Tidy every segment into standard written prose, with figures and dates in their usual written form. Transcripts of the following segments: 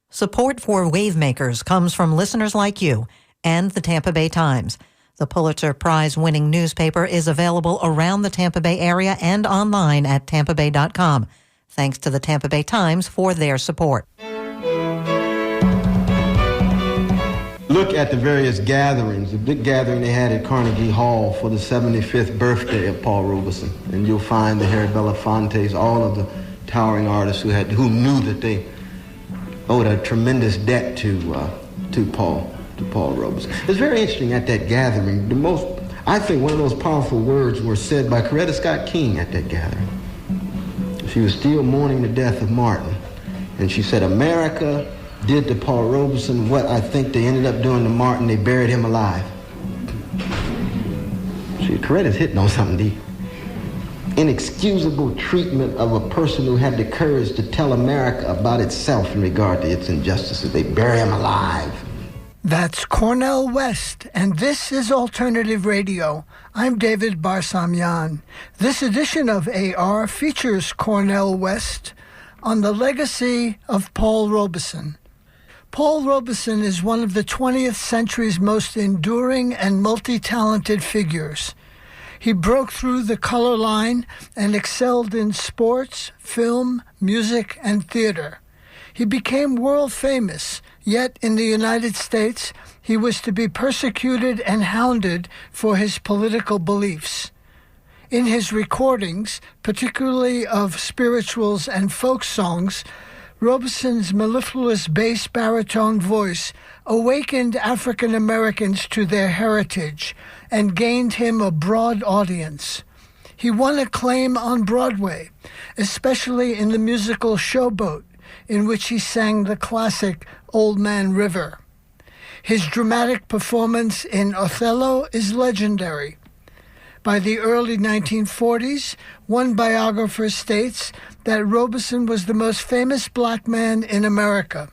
Support for Wavemakers comes from listeners like you and the Tampa Bay Times. The Pulitzer Prize-winning newspaper is available around the Tampa Bay area and online at tampabay.com. Thanks to the Tampa Bay Times for their support. Look at the various gatherings, the big gathering they had at Carnegie Hall for the 75th birthday of Paul Robeson. And you'll find the Harry Belafontes, all of the towering artists who knew that they owed a tremendous debt to Paul Robeson. It's very interesting at that gathering. I think one of those powerful words were said by Coretta Scott King at that gathering. She was still mourning the death of Martin. And she said, America did to Paul Robeson what I think they ended up doing to Martin. They buried him alive. See, Coretta's hitting on something deep. Inexcusable treatment of a person who had the courage to tell America about itself in regard to its injustices. They bury him alive. That's Cornel West, and this is Alternative Radio. I'm David Barsamian. This edition of AR features Cornel West on the legacy of Paul Robeson. Paul Robeson is one of the 20th century's most enduring and multi-talented figures. He broke through the color line and excelled in sports, film, music, and theater. He became world famous, yet in the United States, he was to be persecuted and hounded for his political beliefs. In his recordings, particularly of spirituals and folk songs, Robeson's mellifluous bass baritone voice awakened African Americans to their heritage and gained him a broad audience. He won acclaim on Broadway, especially in the musical Showboat, in which he sang the classic Old Man River. His dramatic performance in Othello is legendary. By the early 1940s, one biographer states that Robeson was the most famous black man in America.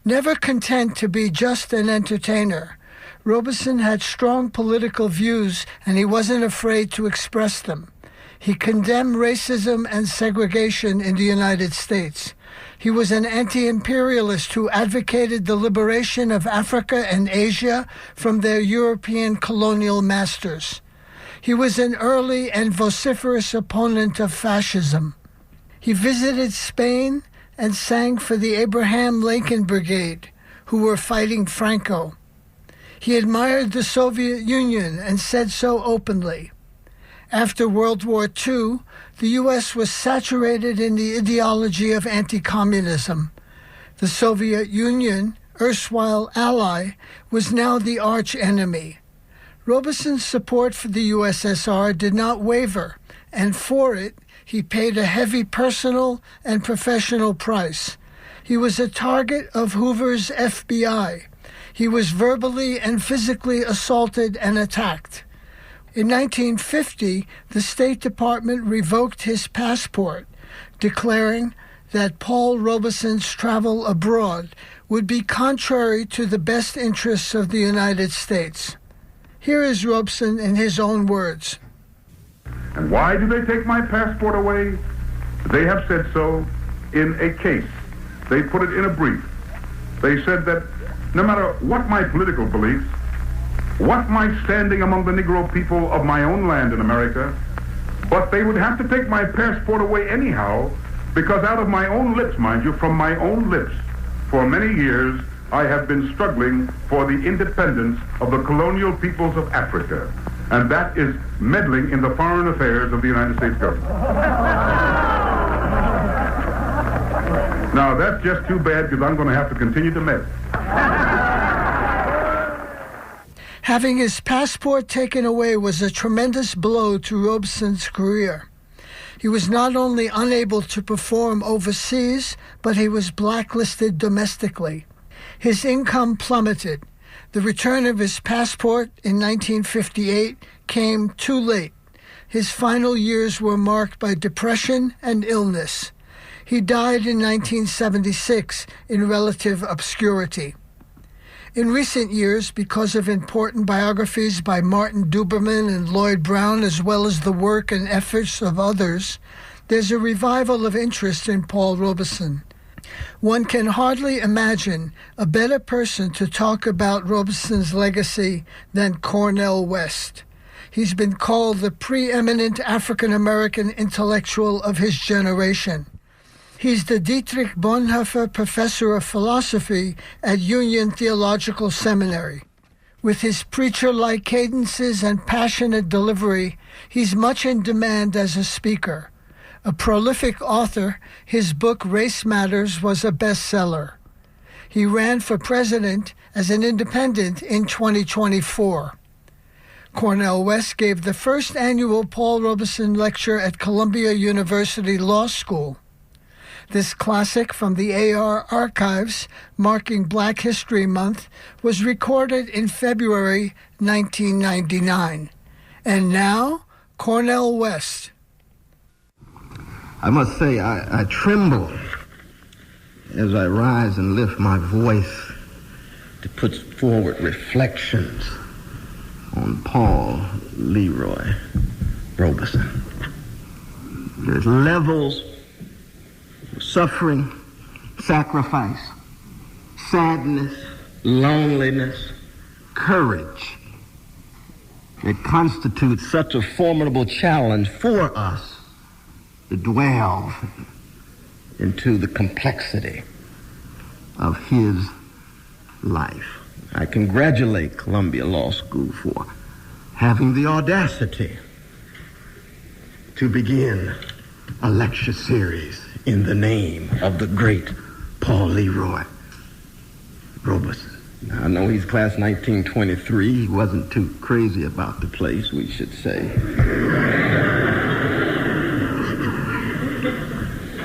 Never content to be just an entertainer, Robeson had strong political views and he wasn't afraid to express them. He condemned racism and segregation in the United States. He was an anti-imperialist who advocated the liberation of Africa and Asia from their European colonial masters. He was an early and vociferous opponent of fascism. He visited Spain and sang for the Abraham Lincoln Brigade, who were fighting Franco. He admired the Soviet Union and said so openly. After World War II, the U.S. was saturated in the ideology of anti-communism. The Soviet Union, erstwhile ally, was now the arch-enemy. Robeson's support for the USSR did not waver, and for it, he paid a heavy personal and professional price. He was a target of Hoover's FBI. He was verbally and physically assaulted and attacked. In 1950, the State Department revoked his passport, declaring that Paul Robeson's travel abroad would be contrary to the best interests of the United States. Here is Robeson in his own words. And why do they take my passport away? They have said so in a case. They put it in a brief. They said that no matter what my political beliefs, what my standing among the Negro people of my own land in America, but they would have to take my passport away anyhow, because out of my own lips, mind you, from my own lips, for many years, I have been struggling for the independence of the colonial peoples of Africa. And that is meddling in the foreign affairs of the United States government. Now, that's just too bad, because I'm going to have to continue to meddle. Having his passport taken away was a tremendous blow to Robeson's career. He was not only unable to perform overseas, but he was blacklisted domestically. His income plummeted. The return of his passport in 1958 came too late. His final years were marked by depression and illness. He died in 1976 in relative obscurity. In recent years, because of important biographies by Martin Duberman and Lloyd Brown, as well as the work and efforts of others, there's a revival of interest in Paul Robeson. One can hardly imagine a better person to talk about Robeson's legacy than Cornel West. He's been called the preeminent African-American intellectual of his generation. He's the Dietrich Bonhoeffer Professor of Philosophy at Union Theological Seminary. With his preacher-like cadences and passionate delivery, he's much in demand as a speaker. A prolific author, his book Race Matters was a bestseller. He ran for president as an independent in 2024. Cornel West gave the first annual Paul Robeson Lecture at Columbia University Law School. This classic from the AR archives, marking Black History Month, was recorded in February 1999. And now, Cornel West. I must say, I tremble as I rise and lift my voice to put forward reflections on Paul Leroy Robeson. There's levels of suffering, sacrifice, sadness, loneliness, courage that constitutes such a formidable challenge for us to delve into the complexity of his life. I congratulate Columbia Law School for having the audacity to begin a lecture series in the name of the great Paul Leroy Robeson. Now, I know he's class 1923. He wasn't too crazy about the place, we should say.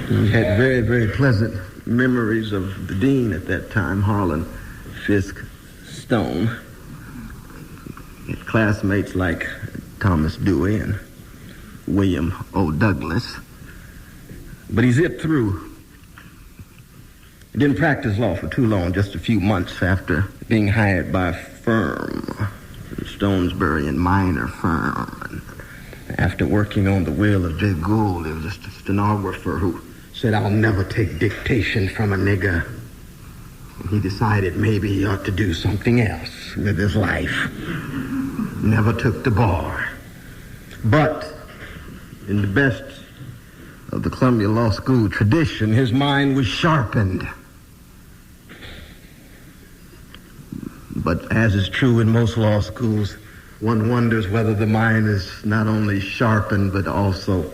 He had very, very pleasant memories of the dean at that time, Harlan Fisk Stone. He had classmates like Thomas Dewey and William O. Douglas. But he zipped through. He didn't practice law for too long, just a few months after being hired by a firm, a Stonesbury and Minor firm. And after working on the will of Jay Gould, there was just a stenographer who said, "I'll never take dictation from a nigger." And he decided maybe he ought to do something else with his life. Never took the bar. But in the best of the Columbia Law School tradition, his mind was sharpened. But as is true in most law schools, one wonders whether the mind is not only sharpened, but also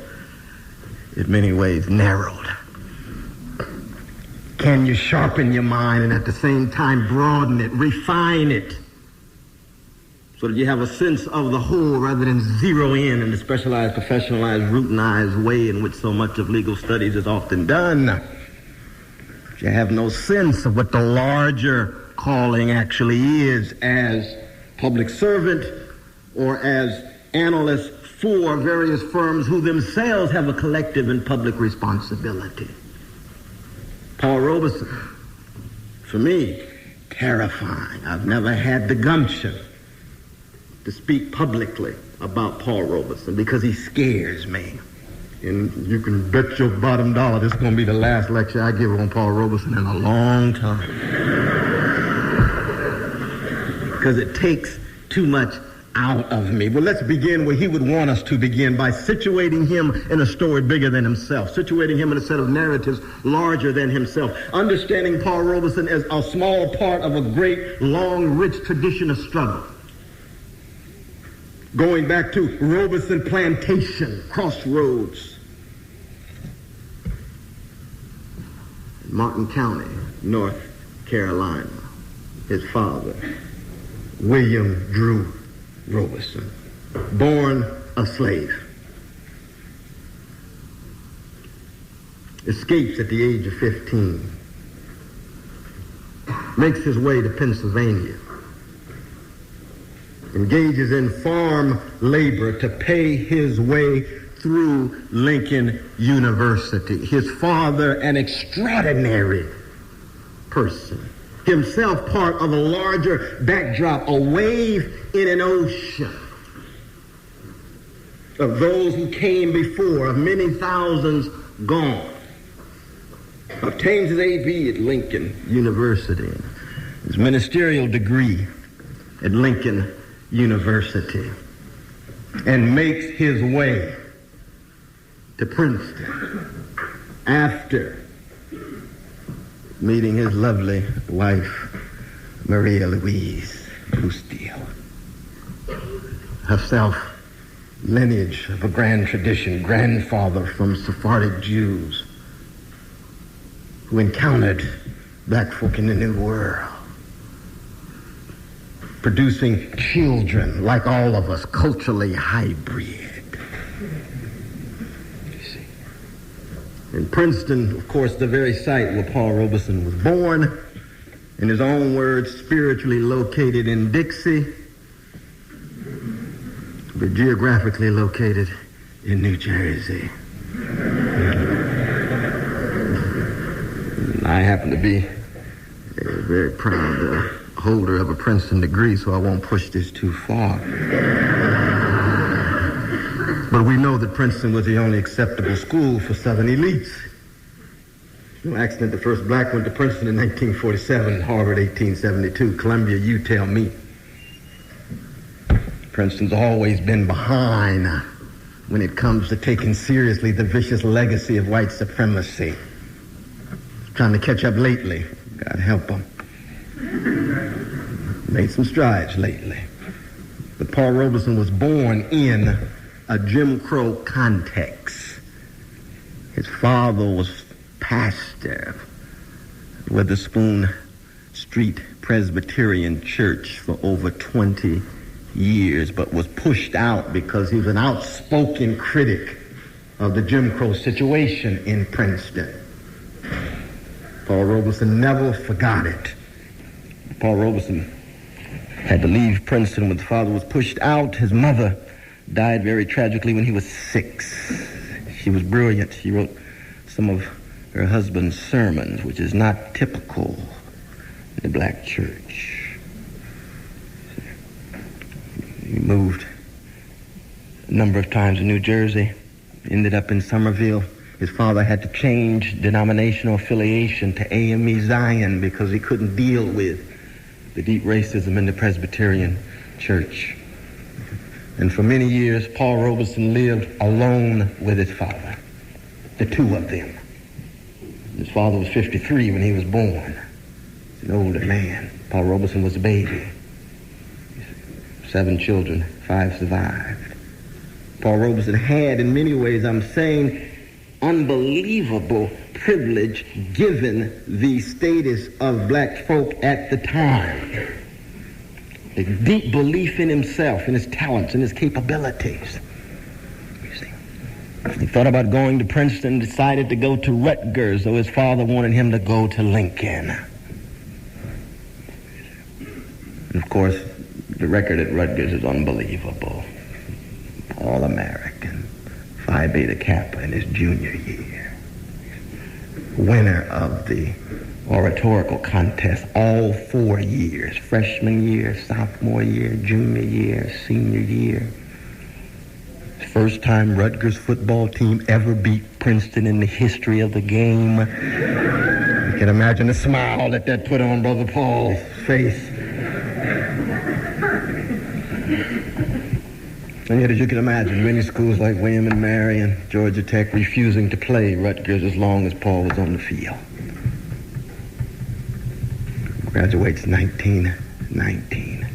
in many ways narrowed. Can you sharpen your mind and at the same time broaden it, refine it, so that you have a sense of the whole rather than zero in the specialized, professionalized, routinized way in which so much of legal studies is often done? You have no sense of what the larger calling actually is as public servant or as analyst for various firms who themselves have a collective and public responsibility. Paul Robeson, for me, terrifying. I've never had the gumption to speak publicly about Paul Robeson because he scares me. And you can bet your bottom dollar this is going to be the last lecture I give on Paul Robeson in a long time. Because it takes too much out of me. Well, let's begin where he would want us to begin, by situating him in a story bigger than himself, situating him in a set of narratives larger than himself, understanding Paul Robeson as a small part of a great, long, rich tradition of struggle. Going back to Robeson Plantation, Crossroads, Martin County, North Carolina. His father, William Drew Robeson, born a slave, escapes at the age of 15, makes his way to Pennsylvania, engages in farm labor to pay his way through Lincoln University. His father, an extraordinary person, himself part of a larger backdrop, a wave in an ocean of those who came before, of many thousands gone. obtains his A.B. at Lincoln University, his ministerial degree at Lincoln University, and makes his way to Princeton after meeting his lovely wife, Maria Louise Bustillo. Herself, lineage of a grand tradition, grandfather from Sephardic Jews who encountered black folk in the New World, producing children like all of us, culturally hybrid. In Princeton, of course, the very site where Paul Robeson was born, in his own words, spiritually located in Dixie, but geographically located in New Jersey. I happen to be a very proud holder of a Princeton degree, so I won't push this too far. But we know that Princeton was the only acceptable school for Southern elites. No accident, the first black went to Princeton in 1947, Harvard 1872. Columbia, you tell me. Princeton's always been behind when it comes to taking seriously the vicious legacy of white supremacy. Trying to catch up lately. God help them. Made some strides lately. But Paul Robeson was born in a Jim Crow context. His father was pastor at Witherspoon Street Presbyterian Church for over 20 years, but was pushed out because he was an outspoken critic of the Jim Crow situation in Princeton. Paul Robeson never forgot it. Paul Robeson had to leave Princeton when his father was pushed out. His mother died very tragically when he was 6. She was brilliant. She wrote some of her husband's sermons, which is not typical in the black church. He moved a number of times in New Jersey, ended up in Somerville. His father had to change denominational affiliation to AME Zion because he couldn't deal with the deep racism in the Presbyterian church. And for many years, Paul Robeson lived alone with his father, the two of them. His father was 53 when he was born. He's an older man. Paul Robeson was a baby. 7 children, 5 survived. Paul Robeson had, in many ways, I'm saying, unbelievable privilege given the status of black folk at the time. A deep belief in himself, in his talents, in his capabilities. You see, he thought about going to Princeton, decided to go to Rutgers, though his father wanted him to go to Lincoln. And of course, the record at Rutgers is unbelievable. All-American, Phi Beta Kappa in his junior year. Winner of the oratorical contest all 4 years, freshman year, sophomore year, junior year, senior year. First time Rutgers football team ever beat Princeton in the history of the game. You can imagine the smile that put on Brother Paul's face. And yet, as you can imagine, many schools like William and Mary and Georgia Tech refusing to play Rutgers as long as Paul was on the field. Graduates 1919,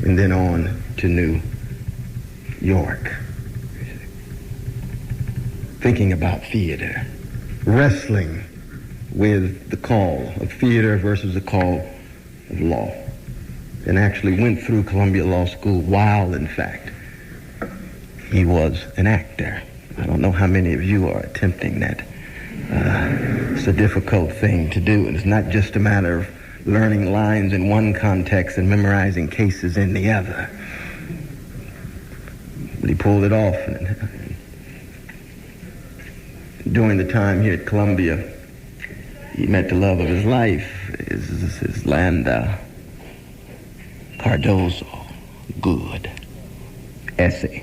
and then on to New York. Thinking about theater, wrestling with the call of theater versus the call of law, and actually went through Columbia Law School while, in fact, he was an actor. I don't know how many of you are attempting that. It's a difficult thing to do, and it's not just a matter of learning lines in one context and memorizing cases in the other. But he pulled it off. And during the time here at Columbia, he met the love of his life, his Landa Cardozo Good. Essay.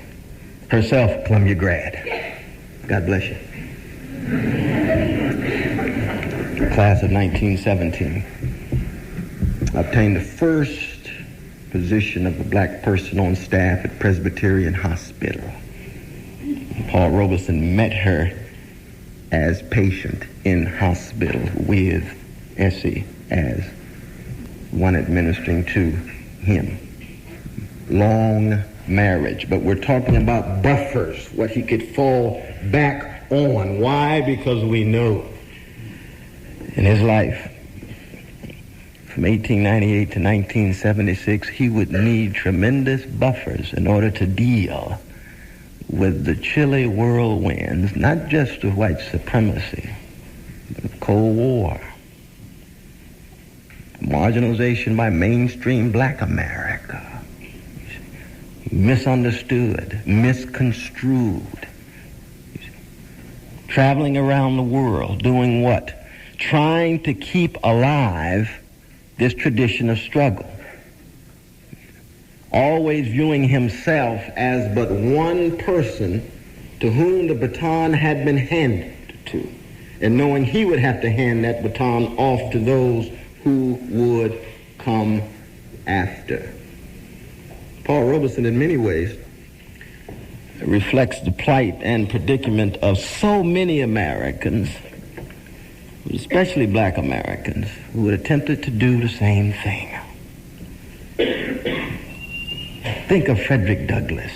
Herself, Columbia grad. God bless you. class of 1917. Obtained the first position of a black person on staff at Presbyterian Hospital. Paul Robeson met her as patient in hospital with Essie as one administering to him. Long marriage, but we're talking about buffers, what he could fall back on. Why? Because we know in his life from 1898 to 1976, he would need tremendous buffers in order to deal with the chilly whirlwinds, not just of white supremacy, but of Cold War, marginalization by mainstream black America, misunderstood, misconstrued, traveling around the world, doing what? Trying to keep alive this tradition of struggle, always viewing himself as but one person to whom the baton had been handed to, and knowing he would have to hand that baton off to those who would come after. Paul Robeson, in many ways, reflects the plight and predicament of so many Americans, especially black Americans, who had attempted to do the same thing. Think of Frederick Douglass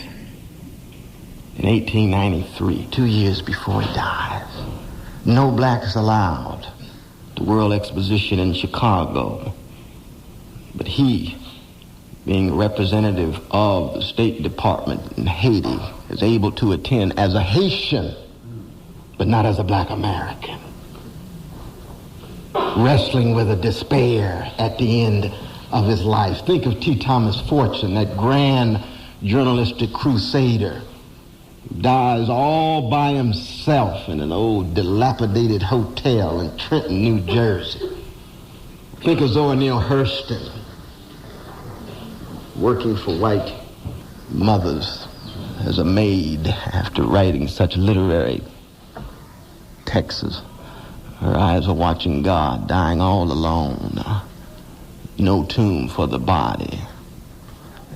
in 1893, 2 years before he dies. No blacks allowed. The World Exposition in Chicago. But he, being representative of the State Department in Haiti, is able to attend as a Haitian, but not as a black American. Wrestling with a despair at the end of his life. Think of T. Thomas Fortune, that grand journalistic crusader, who dies all by himself in an old dilapidated hotel in Trenton, New Jersey. Think of Zora Neale Hurston, working for white mothers as a maid after writing such literary texts. Her eyes are watching God, dying all alone. No tomb for the body.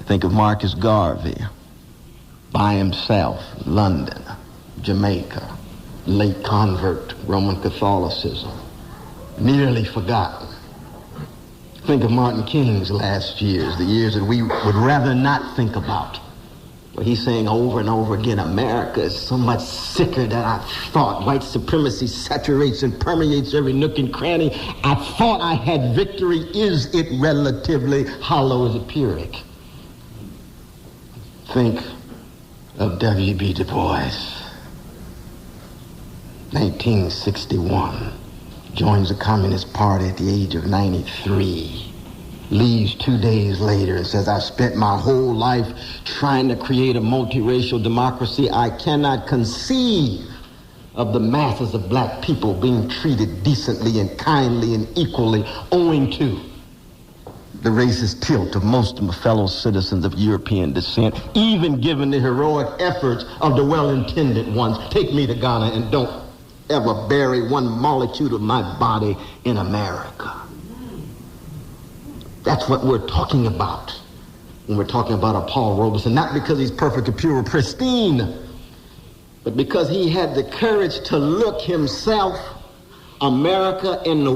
Think of Marcus Garvey, by himself, London, Jamaica, late convert, Roman Catholicism, nearly forgotten. Think of Martin King's last years, the years that we would rather not think about. But he's saying over and over again, America is so much sicker than I thought. White supremacy saturates and permeates every nook and cranny. I thought I had victory. Is it relatively hollow as a Pyrrhic? Think of W.B. Du Bois. 1961. Joins the Communist Party at the age of 93. Leaves 2 days later and says, I've spent my whole life trying to create a multiracial democracy. I cannot conceive of the masses of black people being treated decently and kindly and equally owing to the racist tilt of most of my fellow citizens of European descent, even given the heroic efforts of the well-intended ones. Take me to Ghana and don't ever bury one molecule of my body in America. That's what we're talking about when we're talking about a Paul Robeson, not because he's perfect, pure, pristine, but because he had the courage to look himself, America, and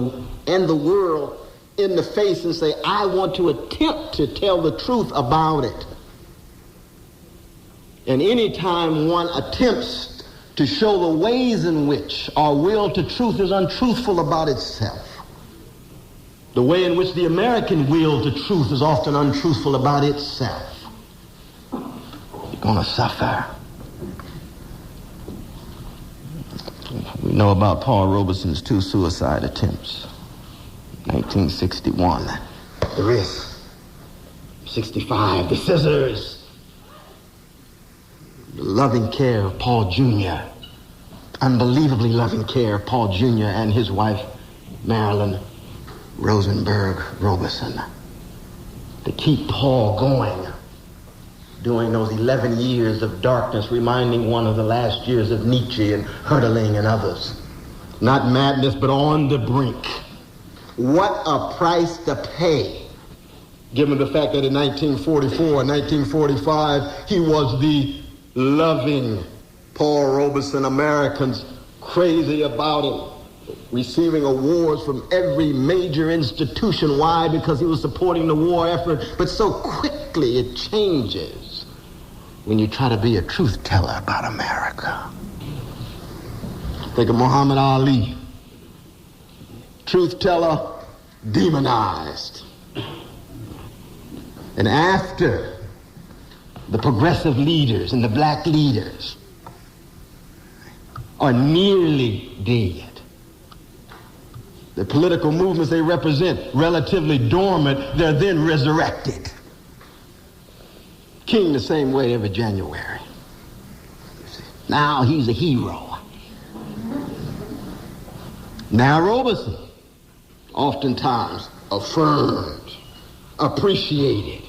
the world in the face and say, I want to attempt to tell the truth about it. And anytime one attempts to show the ways in which our will to truth is untruthful about itself, the way in which the American will to truth is often untruthful about itself, you're going to suffer. We know about Paul Robeson's 2 suicide attempts. 1961, the wrist. 65, the scissors. The loving care of Paul Jr., unbelievably loving care of Paul Jr. and his wife, Marilyn Rosenberg Robeson, to keep Paul going during those 11 years of darkness, reminding one of the last years of Nietzsche and Herdeling and others, Not madness, but on the brink. What a price to pay, given the fact that in 1944 and 1945, he was the loving Paul Robeson. Americans crazy about him, receiving awards from every major institution. Why? Because he was supporting the war effort. But so quickly it changes when you try to be a truth teller about America. Think of Muhammad Ali. Truth teller, demonized. And after the progressive leaders and the black leaders are nearly dead, the political movements they represent, relatively dormant, they're then resurrected. King the same way every January. Now he's a hero. Now Robeson, oftentimes affirmed, appreciated,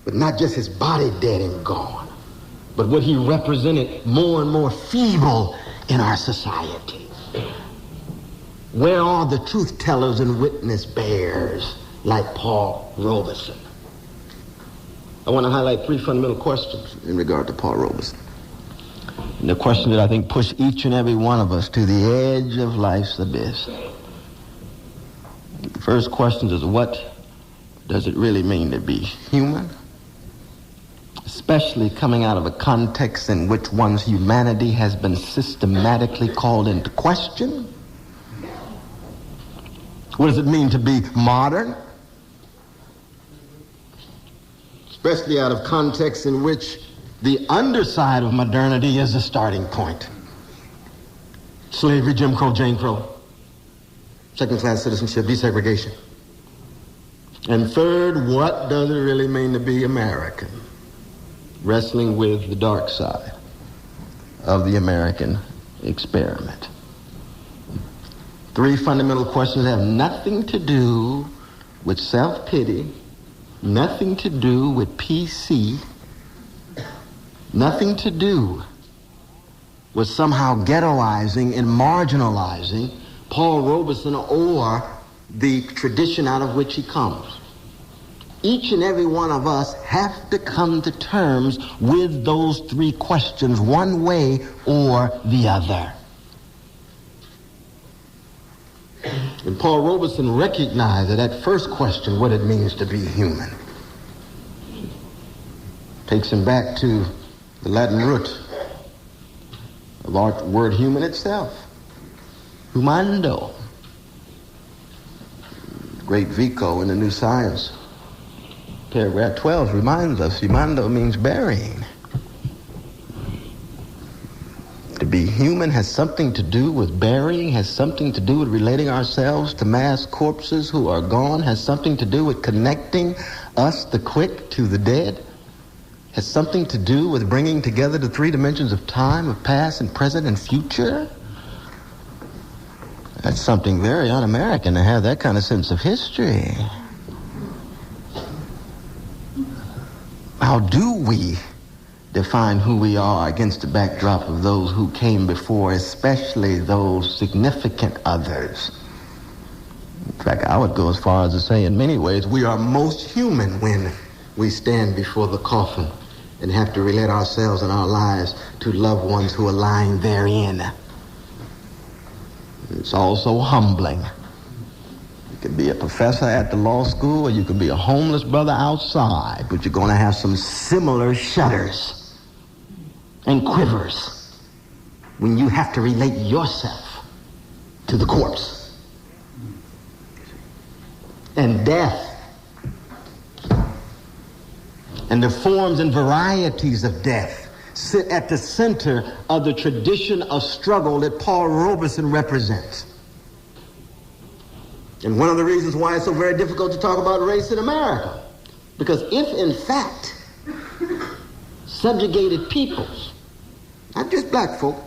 but not just his body dead and gone, but what he represented more and more feeble in our society. Where are the truth tellers and witness bearers like Paul Robeson? I want to highlight three fundamental questions in regard to Paul Robeson. And the question that I think push each and every one of us to the edge of life's abyss. The first question is, what does it really mean to be human? Especially coming out of a context in which one's humanity has been systematically called into question. What does it mean to be modern? Especially out of context in which the underside of modernity is the starting point. Slavery, Jim Crow, Jane Crow, second-class citizenship, desegregation. And third, what does it really mean to be American? Wrestling with the dark side of the American experiment. Three fundamental questions have nothing to do with self-pity, nothing to do with PC, nothing to do with somehow ghettoizing and marginalizing Paul Robeson or the tradition out of which he comes. Each and every one of us have to come to terms with those three questions one way or the other. And Paul Robeson recognized that first question, what it means to be human, takes him back to the Latin root of our word human itself, humando. Great Vico in the New Science, paragraph 12 reminds us, humando means burying. To be human has something to do with burying, has something to do with relating ourselves to mass corpses who are gone, has something to do with connecting us, the quick, to the dead, has something to do with bringing together the three dimensions of time, of past and present and future. That's something very un-American to have that kind of sense of history. How do we define who we are against the backdrop of those who came before, especially those significant others? In fact, I would go as far as to say, in many ways, we are most human when we stand before the coffin and have to relate ourselves and our lives to loved ones who are lying therein. It's also humbling. You can be a professor at the law school, or you can be a homeless brother outside, but you're going to have some similar shudders and quivers when you have to relate yourself to the corpse. And death, and the forms and varieties of death, sit at the center of the tradition of struggle that Paul Robeson represents. And one of the reasons why it's so very difficult to talk about race in America, because if in fact subjugated peoples, not just black folk,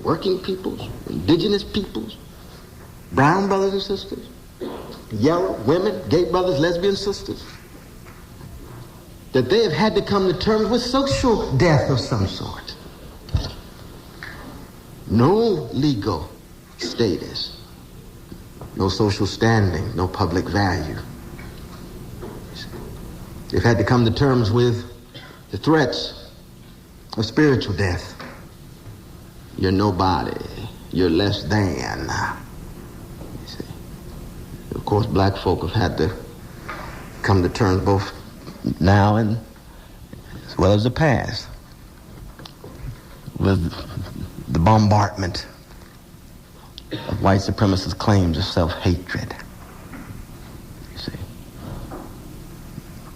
working peoples, indigenous peoples, brown brothers and sisters, yellow, women, gay brothers, lesbian sisters, that they have had to come to terms with social death of some sort. no legal status, no social standing, no public value. They've had to come to terms with the threats of spiritual death. You're nobody. You're less than. You see. Of course, black folk have had to come to terms both now and as well as the past with the bombardment of white supremacist claims of self-hatred. You see.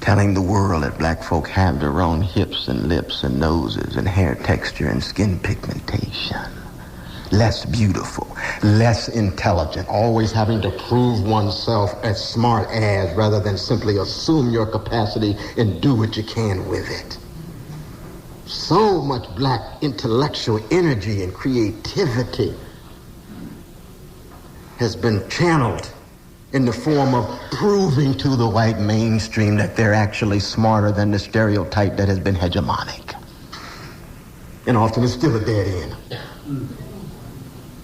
Telling the world that black folk have their own hips and lips and noses and hair texture and skin pigmentation. Less beautiful, less intelligent, always having to prove oneself as smart as rather than simply assume your capacity and do what you can with it. So much black intellectual energy and creativity has been channeled in the form of proving to the white mainstream that they're actually smarter than the stereotype that has been hegemonic. And often it's still a dead end.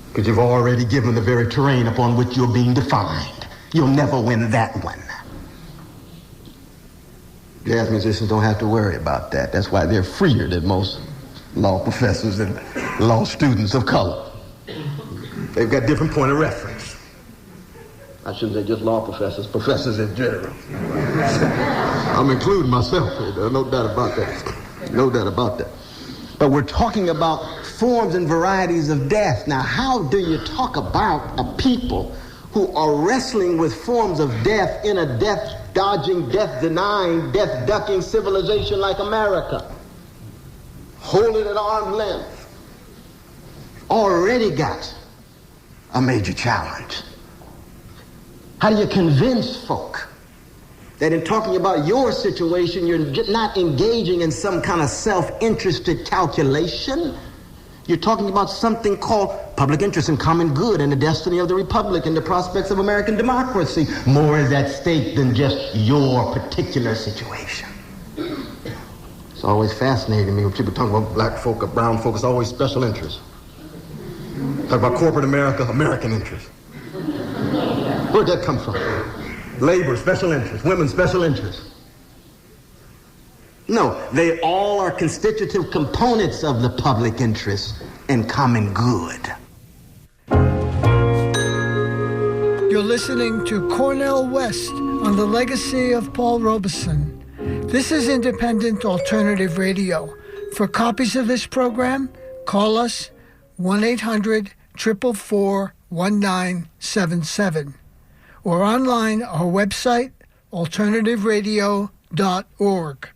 Because you've already given the very terrain upon which you're being defined. You'll never win that one. Jazz musicians don't have to worry about that. That's why they're freer than most law professors and law students of color. They've got different point of reference. I shouldn't say just law professors, professors in general. I'm including myself. No doubt about that. No doubt about that. But we're talking about forms and varieties of death. Now, how do you talk about a people who are wrestling with forms of death in a death-dodging, death-denying, death-ducking civilization like America? Hold it at arm's length. Already got a major challenge. How do you convince folk that in talking about your situation, you're not engaging in some kind of self-interested calculation? You're talking about something called public interest and common good and the destiny of the republic and the prospects of American democracy. More is at stake than just your particular situation. It's always fascinating to me when people talk about black folk or brown folk. It's always special interest. Talk about corporate America, American interest. Where'd that come from? Labor, special interest. Women, special interest. No, they all are constitutive components of the public interest and common good. You're listening to Cornel West on the legacy of Paul Robeson. This is Independent Alternative Radio. For copies of this program, call us 1-800-444-1977 or online our website, alternativeradio.org.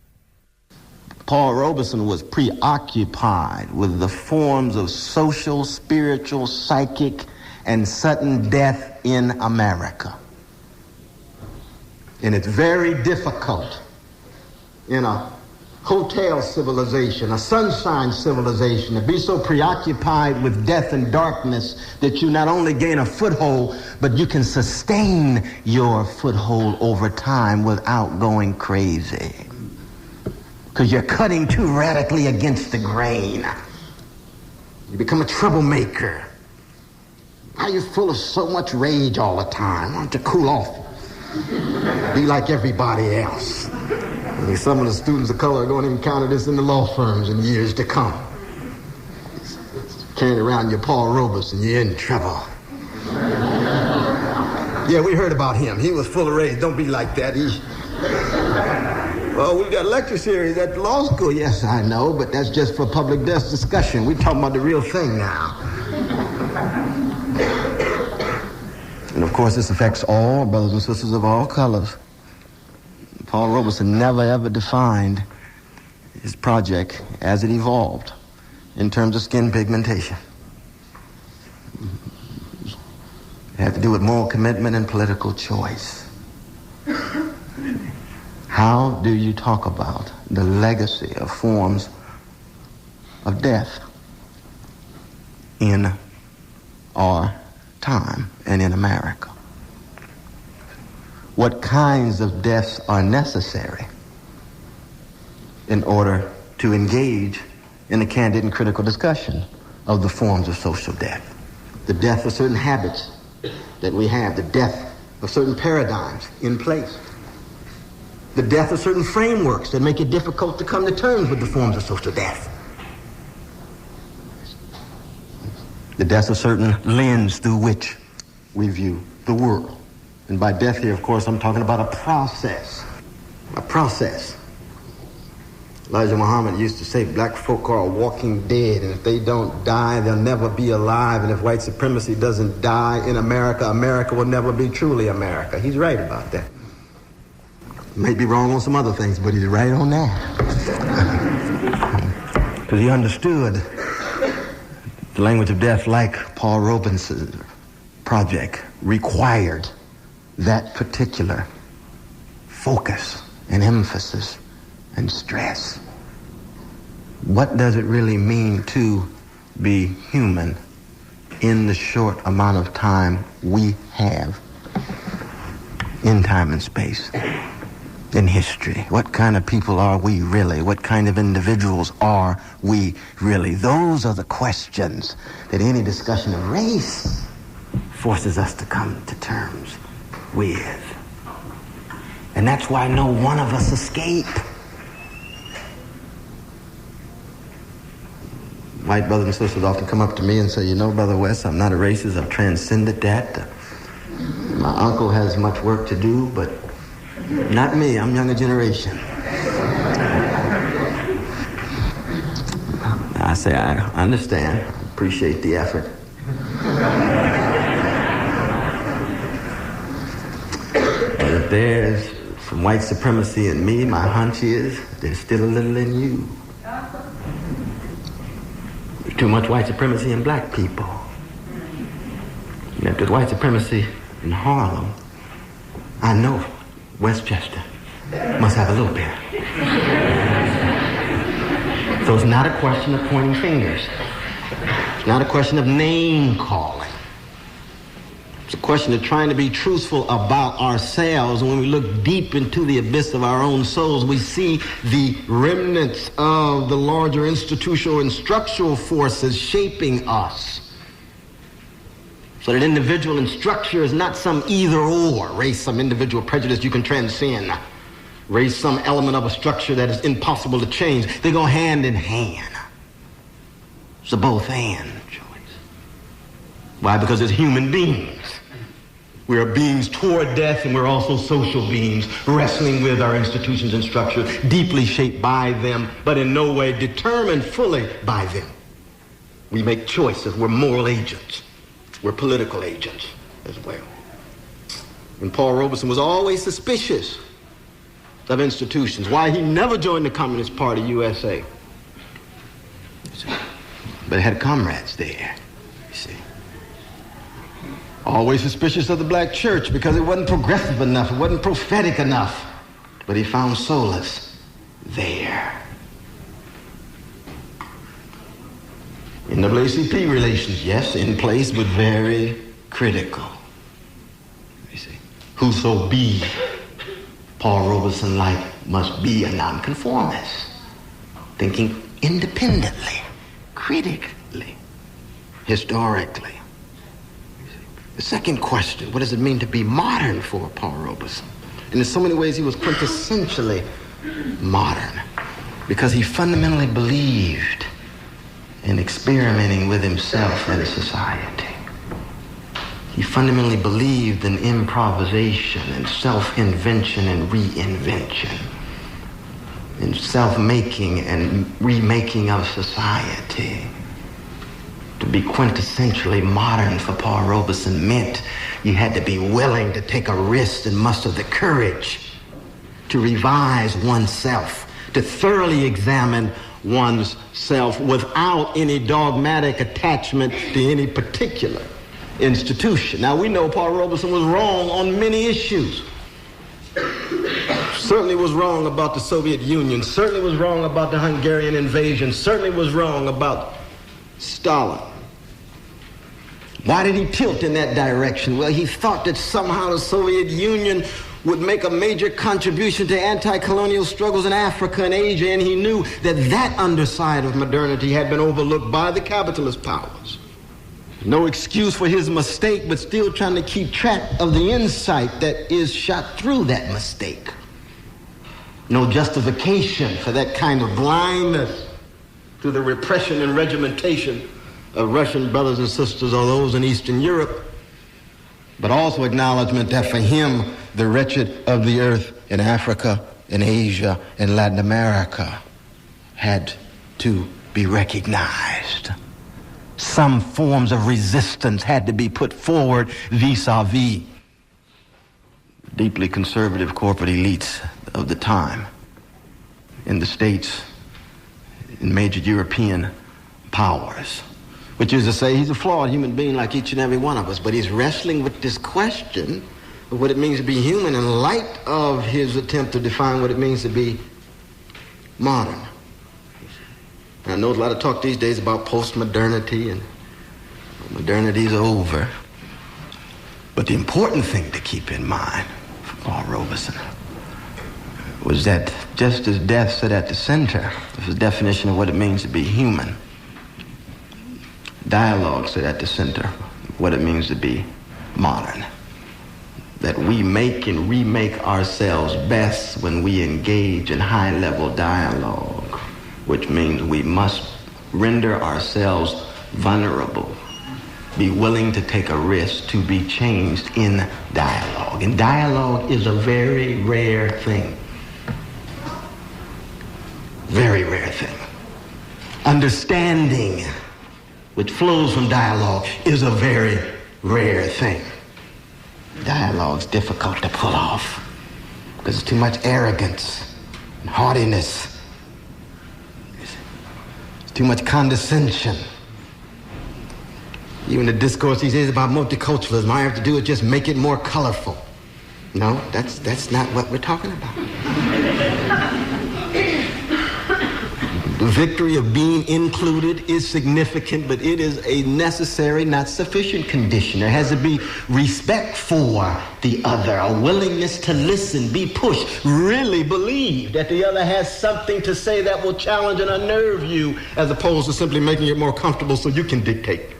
Paul Robeson was preoccupied with the forms of social, spiritual, psychic, and sudden death in America. And it's very difficult in a hotel civilization, a sunshine civilization, to be so preoccupied with death and darkness that you not only gain a foothold, but you can sustain your foothold over time without going crazy. Because you're cutting too radically against the grain. You become a troublemaker. Why are you full of so much rage all the time? Why don't you cool off? Be like everybody else. And some of the students of color are going to encounter this in the law firms in years to come. Carrying around your Paul Robeson, you're in trouble. Yeah, we heard about him. He was full of rage. Don't be like that. Well, we've got a lecture series at the law school. Yes, I know, but that's just for public desk discussion. We're talking about the real thing now. And of course, this affects all brothers and sisters of all colors. Paul Robeson never ever defined his project as it evolved in terms of skin pigmentation. It had to do with moral commitment and political choice. How do you talk about the legacy of forms of death in our time and in America? What kinds of deaths are necessary in order to engage in a candid and critical discussion of the forms of social death. The death of certain habits that we have, the death of certain paradigms in place, the death of certain frameworks that make it difficult to come to terms with the forms of social death, the death of certain lens through which we view the world. And by death here, of course, I'm talking about a process. A process. Elijah Muhammad used to say black folk are walking dead, and if they don't die, they'll never be alive. And if white supremacy doesn't die in America, America will never be truly America. He's right about that. He may be wrong on some other things, but he's right on that. Because he understood the language of death, like Paul Robeson's project, required that particular focus and emphasis and stress. What does it really mean to be human in the short amount of time we have in time and space, in history? What kind of people are we really? What kind of individuals are we really? Those are the questions that any discussion of race forces us to come to terms with. And that's why no one of us escape. White brothers and sisters often come up to me and say, you know, Brother West, I'm not a racist. I've transcended that. My uncle has much work to do, but not me. I'm younger generation. I say, I understand. Appreciate the effort. But if there's some white supremacy in me, my hunch is there's still a little in you. There's too much white supremacy in black people. And if there's white supremacy in Harlem, I know Westchester must have a little bit. So it's not a question of pointing fingers. It's not a question of name calling. It's a question of trying to be truthful about ourselves. And when we look deep into the abyss of our own souls, we see the remnants of the larger institutional and structural forces shaping us. So that individual and structure is not some either or. Race, some individual prejudice you can transcend. Race, some element of a structure that is impossible to change. They go hand in hand. It's a both and choice. Why? Because as human beings, we are beings toward death, and we're also social beings, wrestling with our institutions and structures, deeply shaped by them, but in no way determined fully by them. We make choices. We're moral agents. We're political agents as well. And Paul Robeson was always suspicious of institutions. Why he never joined the Communist Party USA. But had comrades there, you see. Always suspicious of the black church because it wasn't progressive enough, it wasn't prophetic enough. But he found solace there. NAACP relations, yes, in place, but very critical. You see, whoso be Paul Robeson like must be a nonconformist, thinking independently, critically, historically. The second question, what does it mean to be modern for Paul Robeson? And in so many ways, he was quintessentially modern because he fundamentally believed in experimenting with himself and society. He fundamentally believed in improvisation and self-invention and reinvention, in self-making and remaking of society. To be quintessentially modern for Paul Robeson meant you had to be willing to take a risk and muster the courage to revise oneself, to thoroughly examine one's self without any dogmatic attachment to any particular institution. Now, we know Paul Robeson was wrong on many issues. Certainly was wrong about the Soviet Union, certainly was wrong about the Hungarian invasion, certainly was wrong about Stalin. Why did he tilt in that direction? Well, he thought that somehow the Soviet Union would make a major contribution to anti-colonial struggles in Africa and Asia, and he knew that that underside of modernity had been overlooked by the capitalist powers. No excuse for his mistake, but still trying to keep track of the insight that is shot through that mistake. No justification for that kind of blindness to the repression and regimentation of Russian brothers and sisters or those in Eastern Europe, but also acknowledgement that for him, the wretched of the earth in Africa, in Asia, in Latin America had to be recognized. Some forms of resistance had to be put forward vis-a-vis deeply conservative corporate elites of the time in the States, in major European powers. Which is to say, he's a flawed human being like each and every one of us, but he's wrestling with this question of what it means to be human in light of his attempt to define what it means to be modern. I know there's a lot of talk these days about post-modernity and modernity's over. But the important thing to keep in mind for Paul Robeson was that just as death sat at the center of his definition of what it means to be human, dialogue sat at the center of what it means to be modern. That we make and remake ourselves best when we engage in high-level dialogue, which means we must render ourselves vulnerable, be willing to take a risk to be changed in dialogue. And dialogue is a very rare thing. Very rare thing. Understanding, which flows from dialogue, is a very rare thing. Dialogue's difficult to pull off because there's too much arrogance and haughtiness. There's too much condescension. Even the discourse these days about multiculturalism, all you have to do is just make it more colorful. No, that's not what we're talking about. The victory of being included is significant, but it is a necessary, not sufficient condition. There has to be respect for the other, a willingness to listen, be pushed, really believe that the other has something to say that will challenge and unnerve you, as opposed to simply making it more comfortable so you can dictate.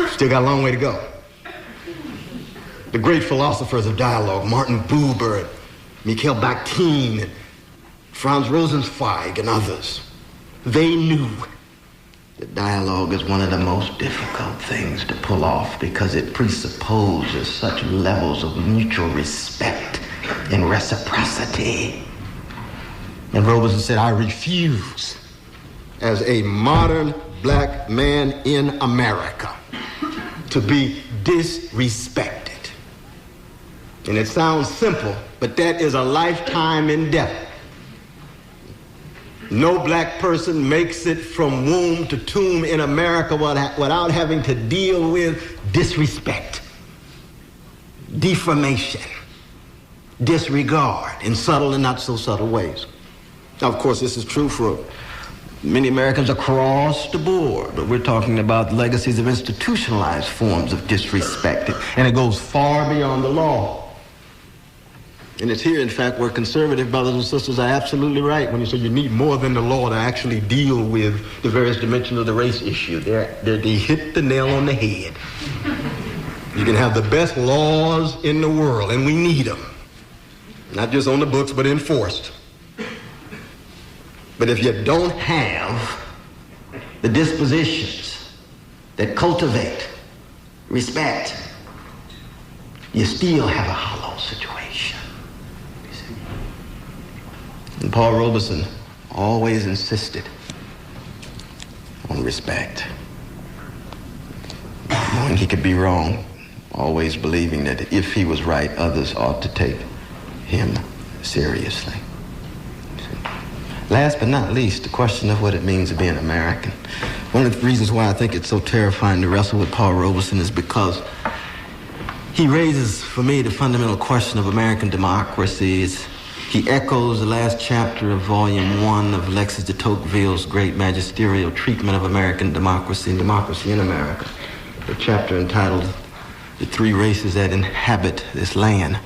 Still got a long way to go. The great philosophers of dialogue, Martin Buber, Mikhail Bakhtin, Franz Rosenzweig, and others, they knew that dialogue is one of the most difficult things to pull off because it presupposes such levels of mutual respect and reciprocity. And Robeson said, I refuse, as a modern black man in America, to be disrespected. And it sounds simple, but that is a lifetime endeavor. No black person makes it from womb to tomb in America without having to deal with disrespect, defamation, disregard in subtle and not so subtle ways. Now, of course, this is true for many Americans across the board, but we're talking about legacies of institutionalized forms of disrespect, and it goes far beyond the law. And it's here, in fact, where conservative brothers and sisters are absolutely right when you say you need more than the law to actually deal with the various dimensions of the race issue. They hit the nail on the head. You can have the best laws in the world, and we need them. Not just on the books, but enforced. But if you don't have the dispositions that cultivate respect, you still have a hollow situation. And Paul Robeson always insisted on respect. Knowing he could be wrong, always believing that if he was right, others ought to take him seriously. Last but not least, the question of what it means to be an American. One of the reasons why I think it's so terrifying to wrestle with Paul Robeson is because he raises, for me, the fundamental question of American democracy. He echoes the last chapter of Volume 1 of Alexis de Tocqueville's great magisterial treatment of American democracy and democracy in America, a chapter entitled The three races that inhabit this land.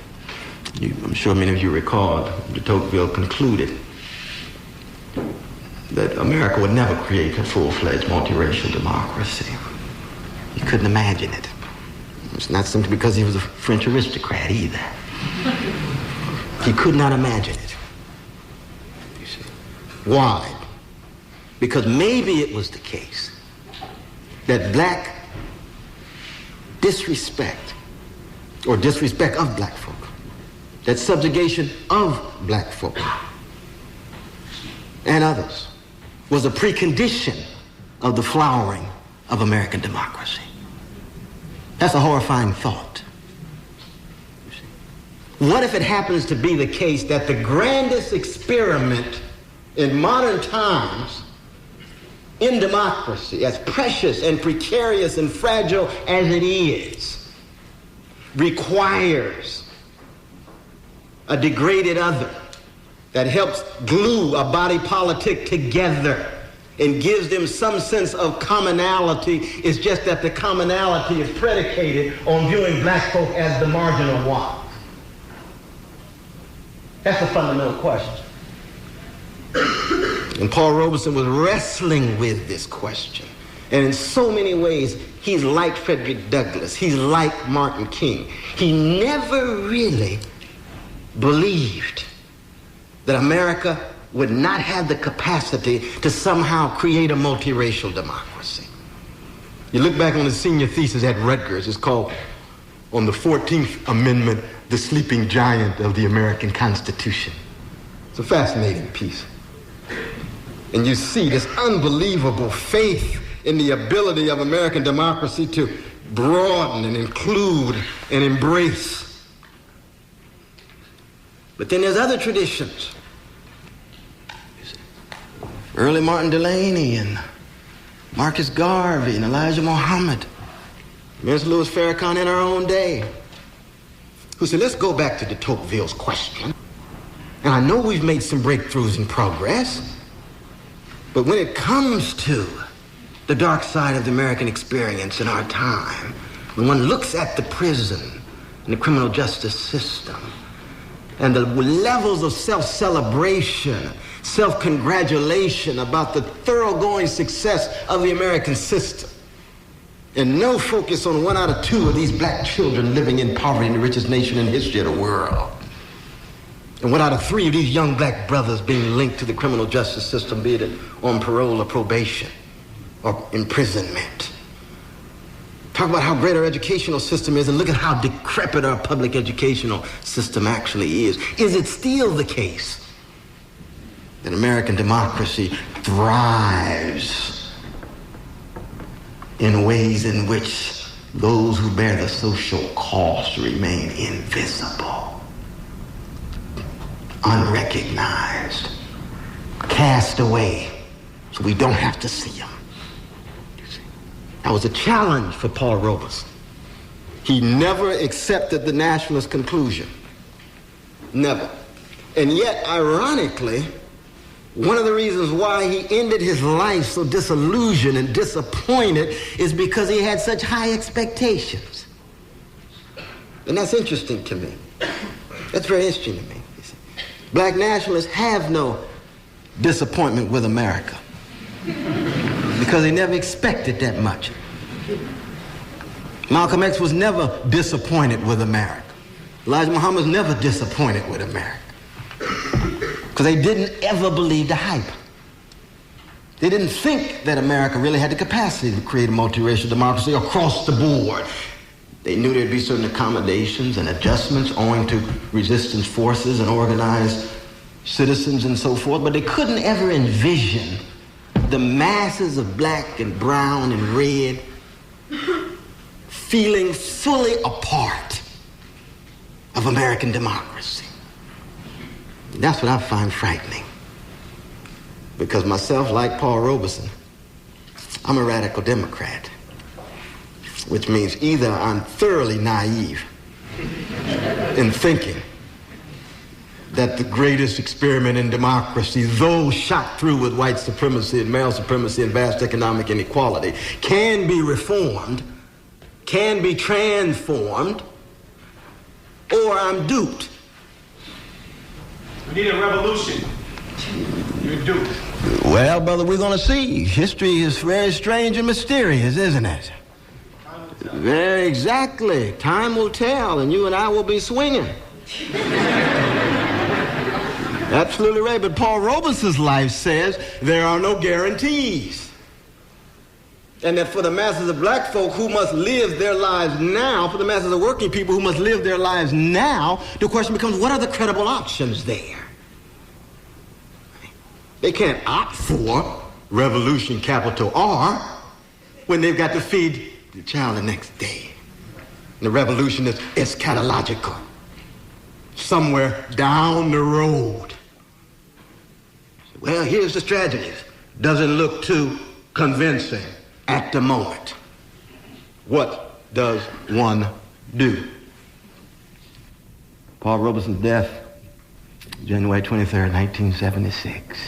I'm sure many of you recall de Tocqueville concluded that America would never create a full-fledged multiracial democracy. He couldn't imagine it. It's not simply because he was a French aristocrat either. He could not imagine it. You see. Why? Because maybe it was the case that black disrespect, or disrespect of black folk, that subjugation of black folk and others was a precondition of the flowering of American democracy. That's a horrifying thought. What if it happens to be the case that the grandest experiment in modern times in democracy, as precious and precarious and fragile as it is, requires a degraded other that helps glue a body politic together and gives them some sense of commonality? It's just that the commonality is predicated on viewing black folk as the marginal one. That's a fundamental question. And Paul Robeson was wrestling with this question. And in so many ways, he's like Frederick Douglass. He's like Martin King. He never really believed that America would not have the capacity to somehow create a multiracial democracy. You look back on his senior thesis at Rutgers, it's called On the 14th Amendment, the Sleeping Giant of the American Constitution. It's a fascinating piece. And you see this unbelievable faith in the ability of American democracy to broaden and include and embrace. But then there's other traditions. Early Martin Delany and Marcus Garvey and Elijah Muhammad, Miss Louis Farrakhan in our own day, who said, let's go back to de Tocqueville's question. And I know we've made some breakthroughs in progress, but when it comes to the dark side of the American experience in our time, when one looks at the prison and the criminal justice system and the levels of self-celebration, self-congratulation about the thoroughgoing success of the American system, and no focus on 1 out of 2 of these black children living in poverty in the richest nation in the history of the world, and 1 out of 3 of these young black brothers being linked to the criminal justice system, be it on parole or probation or imprisonment. Talk about how great our educational system is, and look at how decrepit our public educational system actually is. Is it still the case that American democracy thrives in ways in which those who bear the social cost remain invisible, unrecognized, cast away, so we don't have to see them? That was a challenge for Paul Robeson. He never accepted the nationalist conclusion. Never. And yet, ironically, one of the reasons why he ended his life so disillusioned and disappointed is because he had such high expectations. And that's interesting to me. That's very interesting to me. Black nationalists have no disappointment with America because they never expected that much. Malcolm X was never disappointed with America. Elijah Muhammad was never disappointed with America because they didn't ever believe the hype. They didn't think that America really had the capacity to create a multiracial democracy across the board. They knew there'd be certain accommodations and adjustments owing to resistance forces and organized citizens and so forth, but they couldn't ever envision the masses of black and brown and red feeling fully a part of American democracy. That's what I find frightening. Because myself, like Paul Robeson, I'm a radical Democrat, which means either I'm thoroughly naive in thinking that the greatest experiment in democracy, though shot through with white supremacy and male supremacy and vast economic inequality, can be reformed can be transformed, or I'm duped. We need a revolution. You're duped. Well, brother, we're going to see. History is very strange and mysterious, isn't it? Very exactly. Time will tell, and you and I will be swinging. Absolutely right. But Paul Robeson's life says there are no guarantees. And that for the masses of black folk who must live their lives now, for the masses of working people who must live their lives now, the question becomes, what are the credible options there? They can't opt for revolution, capital R, when they've got to feed the child the next day. And the revolution is eschatological. Somewhere down the road. Well, here's the tragedy. Doesn't look too convincing at the moment. What does one do? Paul Robeson's death, January 23rd, 1976.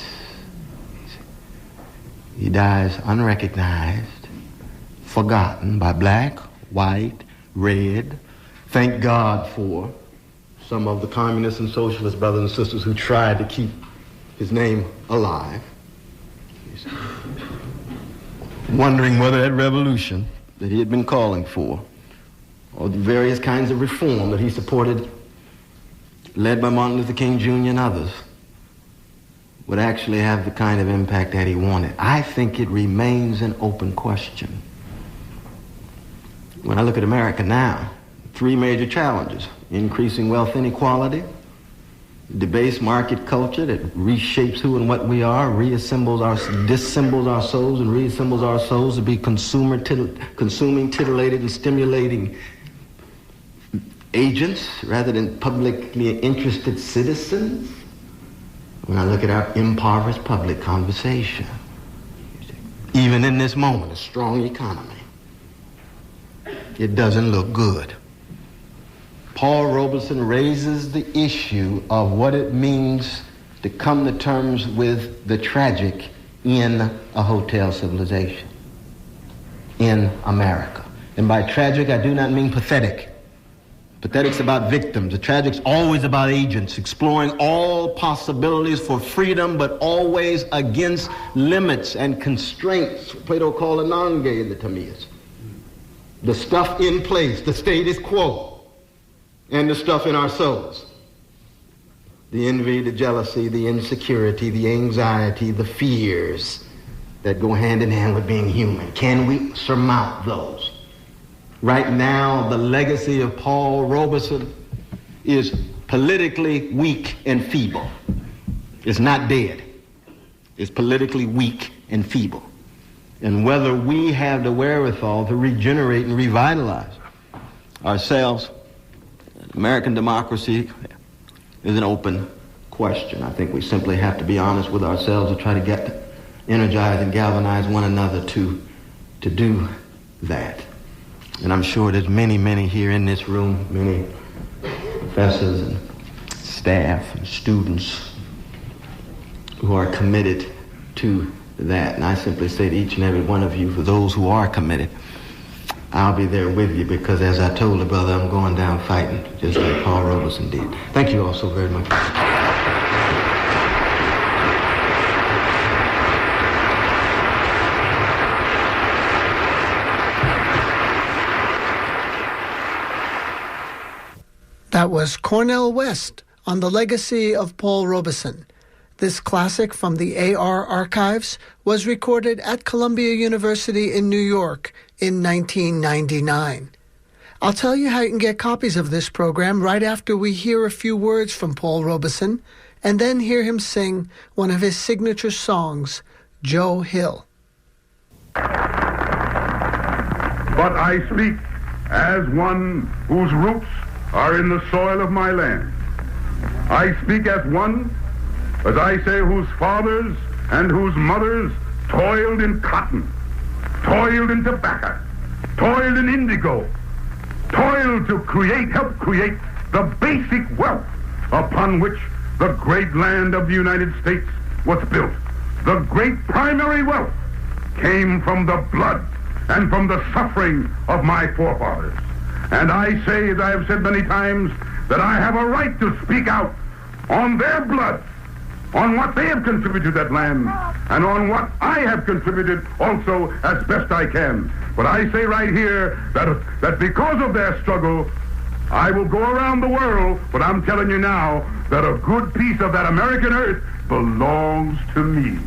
He dies unrecognized, forgotten by black, white, red. Thank God for some of the communist and socialist brothers and sisters who tried to keep his name alive. Wondering whether that revolution that he had been calling for, or the various kinds of reform that he supported, led by Martin Luther King Jr. and others, would actually have the kind of impact that he wanted. I think it remains an open question. When I look at America now, three major challenges: increasing wealth inequality, debased market culture that reshapes who and what we are, disassembles our souls and reassembles our souls to be consuming, titillated, and stimulating agents rather than publicly interested citizens. When I look at our impoverished public conversation, even in this moment, a strong economy, it doesn't look good. Paul Robeson raises the issue of what it means to come to terms with the tragic in a hotel civilization, in America. And by tragic, I do not mean pathetic. Pathetic's about victims. The tragic's always about agents, exploring all possibilities for freedom, but always against limits and constraints. Plato called anange in the Timaeus. The stuff in place, the status quo, and the stuff in our souls. The envy, the jealousy, the insecurity, the anxiety, the fears that go hand in hand with being human. Can we surmount those? Right now, the legacy of Paul Robeson is politically weak and feeble. It's not dead. It's politically weak and feeble. And whether we have the wherewithal to regenerate and revitalize ourselves, American democracy, is an open question. I think we simply have to be honest with ourselves and try to get energized and galvanize one another to do that. And I'm sure there's many, many here in this room, many professors and staff and students who are committed to that. And I simply say to each and every one of you, for those who are committed, I'll be there with you, because as I told the brother, I'm going down fighting, just like Paul Robeson did. Thank you all so very much. That was Cornel West on the legacy of Paul Robeson. This classic from the AR archives was recorded at Columbia University in New York in 1999. I'll tell you how you can get copies of this program right after we hear a few words from Paul Robeson and then hear him sing one of his signature songs, Joe Hill. But I speak as one whose roots are in the soil of my land. I speak as one, as I say, whose fathers and whose mothers toiled in cotton, toiled in tobacco, toiled in indigo, toiled to help create the basic wealth upon which the great land of the United States was built. The great primary wealth came from the blood and from the suffering of my forefathers. And I say, as I have said many times, that I have a right to speak out on their blood, on what they have contributed to that land, and on what I have contributed also as best I can. But I say right here that because of their struggle, I will go around the world, but I'm telling you now that a good piece of that American earth belongs to me.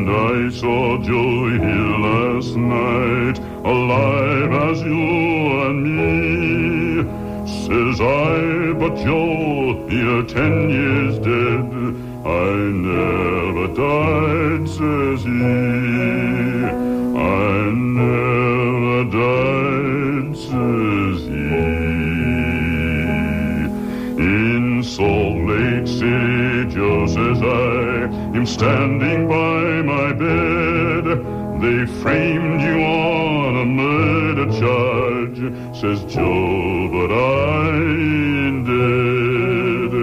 I saw Joe here last night, alive as you and me. Says I, but Joe, you're 10 years dead. I never died, says he. I never died, says he. In Salt Lake City, Joe, says I'm standing by my bed. They framed you on a murder charge, says Joe, but I ain't dead.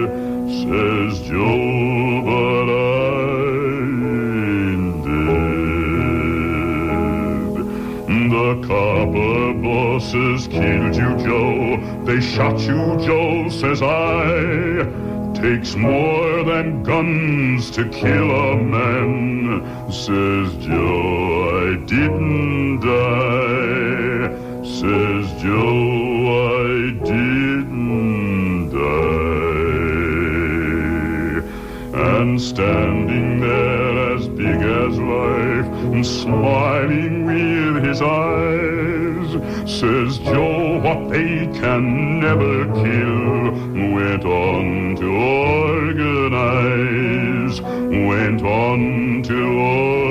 Says Joe, but I ain't dead. The copper bosses killed you, Joe. They shot you, Joe, says I. Takes more than guns to kill a man, says Joe, I didn't die. Says Joe, I didn't die. And standing there as big as life, and smiling with his eyes, says Joe, what they can never kill, went on to organize, went on to organize.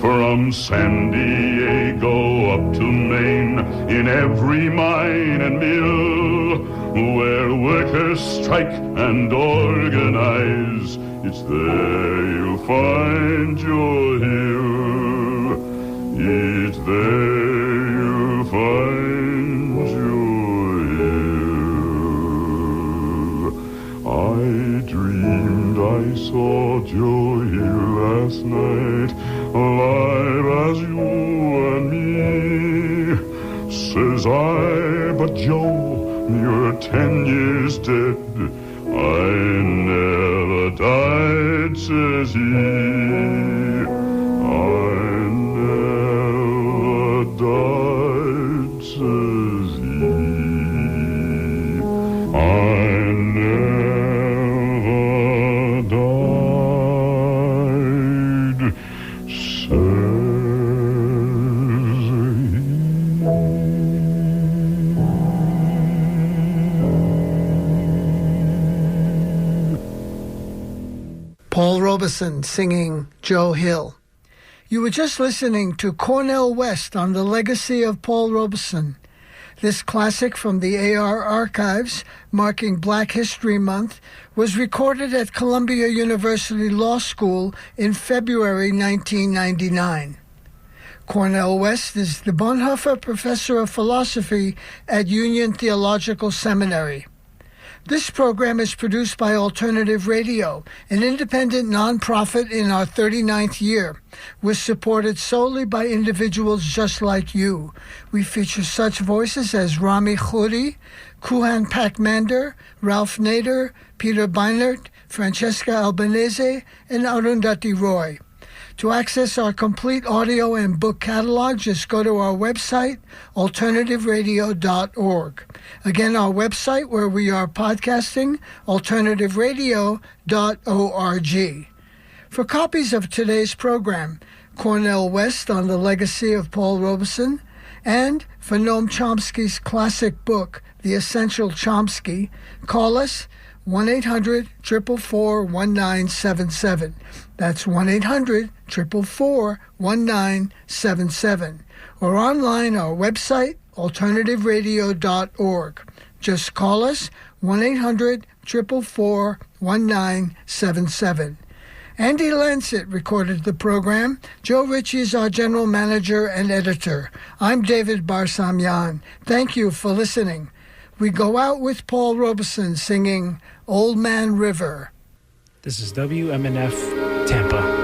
From San Diego up to Maine, in every mine and mill, where workers strike and organize, it's there you'll find Joe Hill. It's there you'll find Joe Hill. I dreamed I saw Joe Hill last night, alive as you and me. Says I, but Joe, you're 10 years dead. I never died, says he. Died, says he. I never died, says he. Paul Robeson singing Joe Hill. You were just listening to Cornel West on the legacy of Paul Robeson. This classic from the AR archives, marking Black History Month, was recorded at Columbia University Law School in February 1999. Cornel West is the Bonhoeffer Professor of Philosophy at Union Theological Seminary. This program is produced by Alternative Radio, an independent nonprofit in our 39th year. We're supported solely by individuals just like you. We feature such voices as Rami Khoury, Kuhan Pakmander, Ralph Nader, Peter Beinert, Francesca Albanese, and Arundhati Roy. To access our complete audio and book catalog, just go to our website, alternativeradio.org. Again, our website where we are podcasting, alternativeradio.org. For copies of today's program, Cornel West on the legacy of Paul Robeson, and for Noam Chomsky's classic book, The Essential Chomsky, call us 1-800-444-1977. That's 1-800-444-1977. Or online, our website, alternativeradio.org. Just call us 1-800-444-1977. Andy Lancet recorded the program. Joe Ritchie is our general manager and editor. I'm David Barsamyan. Thank you for listening. We go out with Paul Robeson singing Old Man River. This is WMNF Tampa.